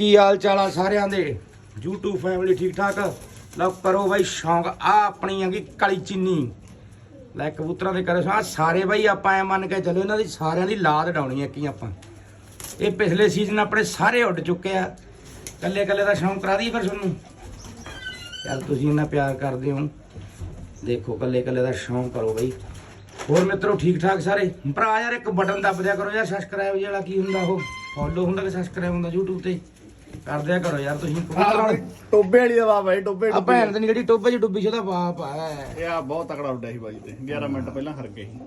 ਕੀ ਹਾਲ ਚਾਲ ਆ ਸਾਰਿਆਂ ਦੇ YouTube ਫੈਮਿਲੀ ਠੀਕ ਠਾਕ। ਲਓ ਕਰੋ ਬਾਈ ਸ਼ੌਂਕ ਆ ਆਪਣੀ ਹੈਗੀ ਕਾਲੀ ਚੀਨੀ ਲੈ ਕਬੂਤਰਾਂ ਦੇ ਕਰੇ ਆ ਸਾਰੇ ਬਾਈ ਆਪਾਂ ਐ ਮੰਨ ਕੇ ਚੱਲੋ ਇਹਨਾਂ ਦੀ ਸਾਰਿਆਂ ਦੀ ਲਾਦ ਡਾਉਣੀ ਹੈ ਕੀ ਆਪਾਂ। ਇਹ ਪਿਛਲੇ ਸੀਜ਼ਨ ਆਪਣੇ ਸਾਰੇ ਉੱਡ ਚੁੱਕੇ ਆ। ਕੱਲੇ ਕੱਲੇ ਦਾ ਸ਼ੌਂਕ ਕਰਾ ਦਈਏ ਫਿਰ ਤੁਹਾਨੂੰ ਯਾਰ, ਤੁਸੀਂ ਇੰਨਾ ਪਿਆਰ ਕਰਦੇ ਹੋ। ਦੇਖੋ ਕੱਲੇ ਕੱਲੇ ਦਾ ਸ਼ੌਂਕ ਕਰੋ ਬਾਈ। ਹੋਰ ਮਿੱਤਰੋ ਠੀਕ ਠਾਕ ਸਾਰੇ ਭਰਾ ਯਾਰ, ਇੱਕ ਬਟਨ ਦੱਬ ਦਿਆ ਕਰੋ ਯਾਰ, ਸਬਸਕ੍ਰਾਈਬ ਜਿਹੜਾ ਕੀ ਹੁੰਦਾ ਉਹ ਫੋਲੋ ਹੁੰਦਾ ਕਿ ਸਬਸਕ੍ਰਾਈਬ ਹੁੰਦਾ YouTube ਤੇ ਕਰ ਦਿਆ ਕਰੋ ਯਾਰ ਤੁਸੀਂ। ਟੋਬੇ ਵਾਲੀ ਦਾ ਬਾਪ ਹੈ ਟੋਬੇ ਆ ਭੈਣ ਤੇ ਜਿਹੜੀ ਟੋਬੇ 'ਚ ਡੁੱਬੀ ਸੀ ਉਹਦਾ ਬਾਪ ਆ। ਇਹ ਆ ਬਹੁਤ ਤਕੜਾ ਉੱਡਿਆ ਸੀ ਬਾਜੀ ਤੇ 11 ਮਿੰਟ ਪਹਿਲਾਂ ਹਰ ਗਏ ਸੀ।